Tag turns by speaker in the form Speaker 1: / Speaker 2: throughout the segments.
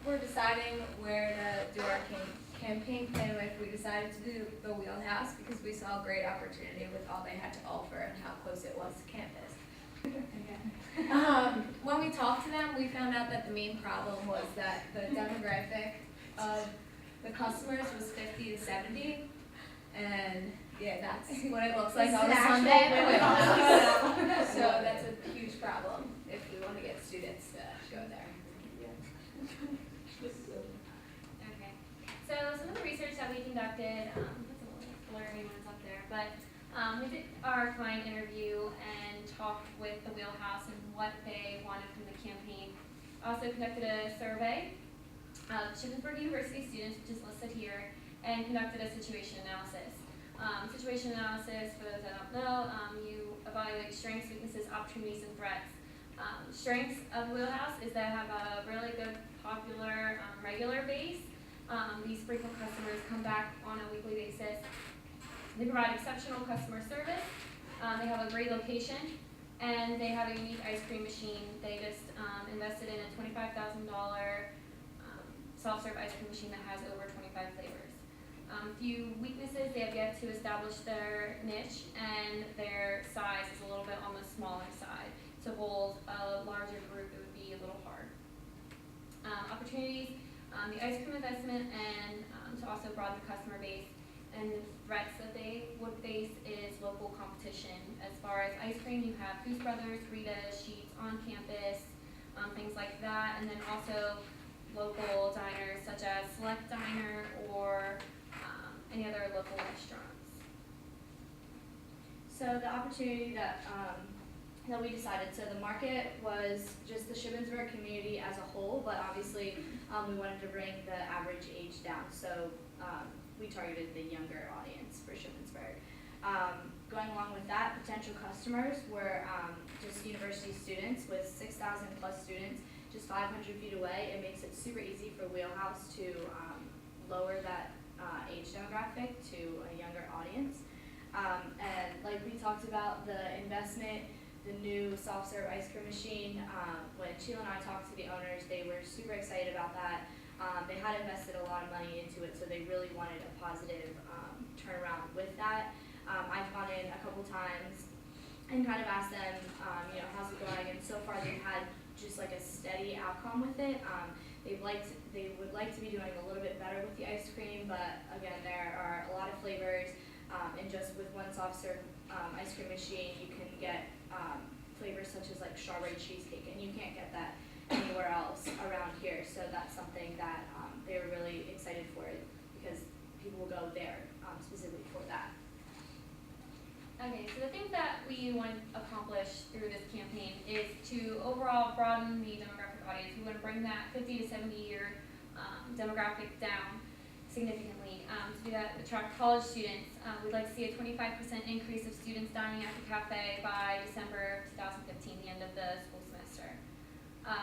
Speaker 1: We're deciding where to do our campaign plan with. We decided to do the Wheelhouse because we saw a great opportunity with all they had to offer and how close it was to campus. When we talked to them, we found out that the main problem was that the demographic of the customers was 50 to 70, and yeah, that's what it looks like on a Sunday at the Wheelhouse. So that's a huge problem if we want to get students to go there.
Speaker 2: Okay, so some of the research that we conducted, it's a little blurry when it's up there, but we did our client interview and talked with the Wheelhouse and what they wanted from the campaign. Also conducted a survey of Shippensburg University students, which is listed here, and conducted a situation analysis. Situation analysis, for those that don't know, you evaluate strengths, weaknesses, opportunities, and threats. Strengths of the Wheelhouse is that have a really good, popular, regular base. These frequent customers come back on a weekly basis. They provide exceptional customer service. They have a great location, and they have a unique ice cream machine. They just invested in a $25,000 self-serve ice cream machine that has over 25 flavors. Few weaknesses: they have yet to establish their niche, and their size is a little bit on the smaller side. To hold a larger group, it would be a little hard. Opportunities: the ice cream investment, and to also broaden the customer base. And the threats that they would face is local competition. As far as ice cream, you have Goose Brothers, Rita's, Sheets on campus, things like that, and then also local diners such as Select Diner or any other local restaurants.
Speaker 3: So the opportunity that we decided, so the market was just the Shippensburg community as a whole, but obviously we wanted to bring the average age down, so we targeted the younger audience for Shippensburg. Going along with that, potential customers were just university students with 6,000 plus students, just 500 feet away. It makes it super easy for Wheelhouse to lower that age demographic to a younger audience. And like we talked about, the investment, the new soft-serve ice cream machine, when Sheila and I talked to the owners, they were super excited about that. They had invested a lot of money into it, so they really wanted a positive turnaround with that. I've gone in a couple times and kind of asked them, how's it going? And so far they've had just like a steady outcome with it. They would like to be doing a little bit better with the ice cream, but again, there are a lot of flavors, and just with one soft serve ice cream machine, you can get flavors such as like strawberry cheesecake, and you can't get that anywhere else around here. So that's something that they were really excited for, because people will go there specifically for that.
Speaker 2: Okay, so the thing that we want to accomplish through this campaign is to overall broaden the demographic audience. We want to bring that 50 to 70 year demographic down significantly. To do that, attract college students. We'd like to see a 25% increase of students dining at the cafe by December 2015, the end of the school semester.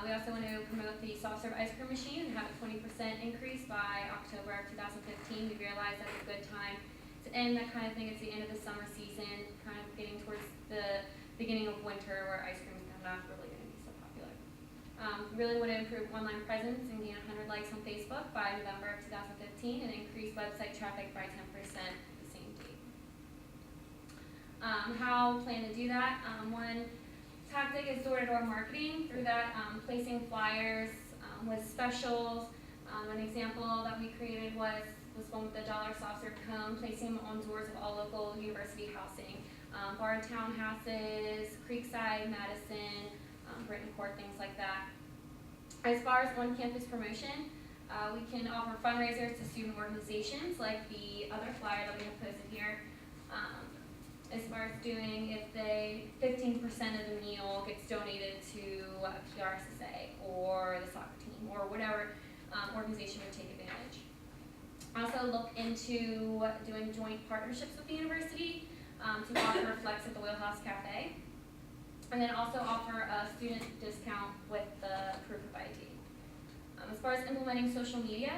Speaker 2: We also want to promote the soft-serve ice cream machine and have a 20% increase by October of 2015. We realize that's a good time to end that kind of thing. It's the end of the summer season, kind of getting towards the beginning of winter where ice cream is not really going to be so popular. Really want to improve online presence and gain 100 likes on Facebook by November of 2015 and increase website traffic by 10% the same date. How plan to do that? One tactic is door-to-door marketing. Through that, placing flyers with specials. An example that we created was one with the $1 soft serve cone, placing them on doors of all local university housing. Bar townhouses, Creekside, Madison, Britton Court, things like that. As far as on-campus promotion, we can offer fundraisers to student organizations like the other flyer that we have posted here. As far as doing, if 15% of the meal gets donated to PRSSA or the soccer team or whatever organization would take advantage. Also look into doing joint partnerships with the university to offer flex at the Wheelhouse Cafe. And then also offer a student discount with the proof of ID. As far as implementing social media,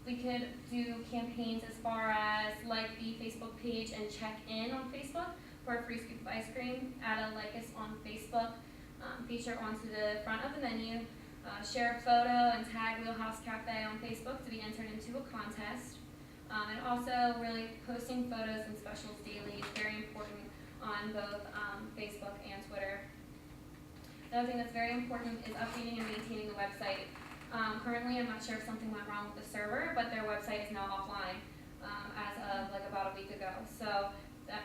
Speaker 2: we could do campaigns as far as like the Facebook page and check in on Facebook for a free scoop of ice cream. Add a like us on Facebook feature onto the front of the menu. share a photo and tag Wheelhouse Cafe on Facebook to be entered into a contest. And also really posting photos and specials daily is very important on both Facebook and Twitter. Another thing that's very important is updating and maintaining the website. Currently, I'm not sure if something went wrong with the server, but their website is now offline as of like about a week ago. So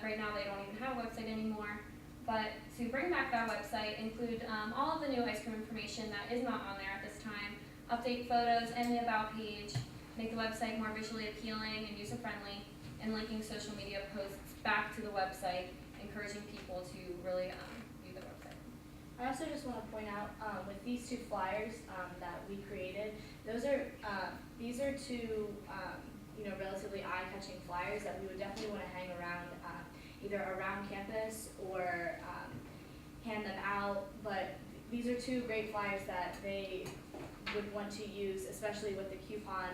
Speaker 2: right now they don't even have a website anymore. But to bring back that website, include all of the new ice cream information that is not on there at this time, update photos and the About page, make the website more visually appealing and user-friendly, and linking social media posts back to the website, encouraging people to really view the website.
Speaker 3: I also just want to point out with these 2 flyers that we created, these are 2 relatively eye-catching flyers that we would definitely want to hang around either around campus or hand them out. But these are 2 great flyers that they would want to use, especially with the coupon.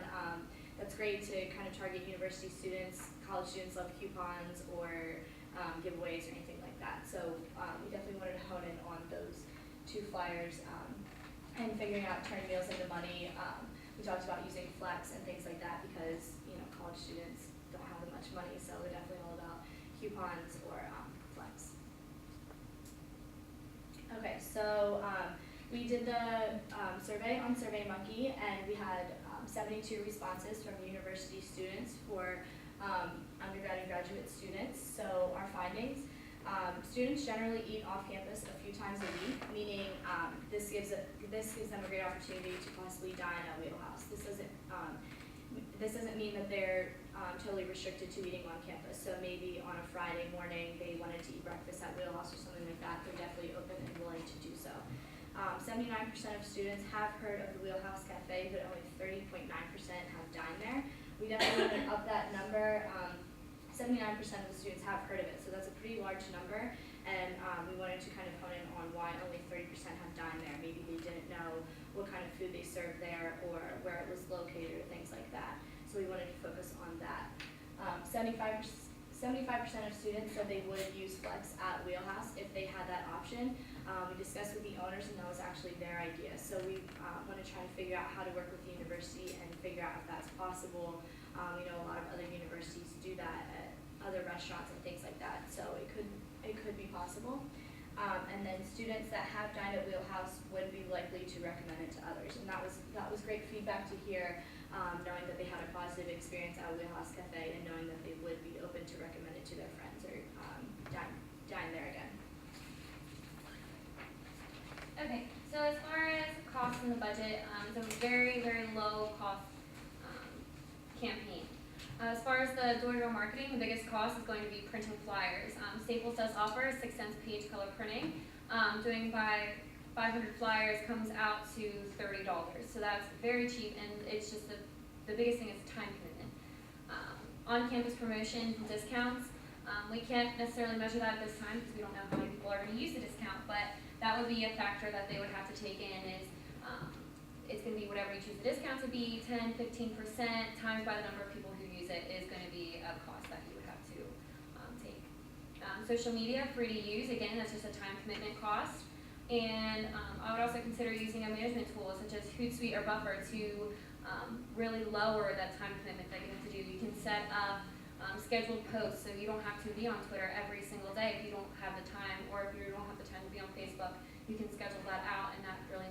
Speaker 3: That's great to kind of target university students. College students love coupons or giveaways or anything like that. So we definitely wanted to hone in on those 2 flyers and figuring out turning meals into money. We talked about using Flex and things like that because college students don't have that much money, so we're definitely all about coupons or Flex. Okay, so we did the survey on SurveyMonkey, and we had 72 responses from university students for undergrad and graduate students. So our findings, students generally eat off campus a few times a week, meaning this gives them a great opportunity to possibly dine at Wheelhouse. This doesn't mean that they're totally restricted to eating on campus. So maybe on a Friday morning they wanted to eat breakfast at Wheelhouse or something like that. They're definitely open and willing to do so. 79% of students have heard of the Wheelhouse Cafe, but only 30.9% have dined there. We definitely want to up that number. 79% of the students have heard of it, so that's a pretty large number, and we wanted to kind of hone in on why only 30% have dined there. Maybe they didn't know what kind of food they served there or where it was located or things like that. So we wanted to focus on that. 75% of students said they would use Flex at Wheelhouse if they had that option. We discussed with the owners, and that was actually their idea. So we want to try and figure out how to work with the university and figure out if that's possible. We know a lot of other universities do that at other restaurants and things like that. So it could be possible. And then students that have dined at Wheelhouse would be likely to recommend it to others. And that was great feedback to hear, knowing that they had a positive experience at Wheelhouse Cafe and knowing that they would be open to recommend it to their friends or dine there again.
Speaker 2: Okay, so as far as cost in the budget, it's a very, very low cost campaign. As far as the door-to-door marketing, the biggest cost is going to be printing flyers. Staples does offer 6 cents page color printing. Doing by 500 flyers comes out to $30. So that's very cheap, and it's just the biggest thing is time commitment. On-campus promotion discounts, we can't necessarily measure that at this time because we don't know how many people are going to use the discount, but that would be a factor that they would have to take in is it's going to be whatever you choose the discount to be, 10, 15% times by the number of people who use it is going to be a cost that you would have to take. Social media, free to use, again, that's just a time commitment cost. And I would also consider using a management tool such as Hootsuite or Buffer to really lower that time commitment that you have to do. You can set up scheduled posts so you don't have to be on Twitter every single day if you don't have the time, or if you don't have the time to be on Facebook, you can schedule that out, and that really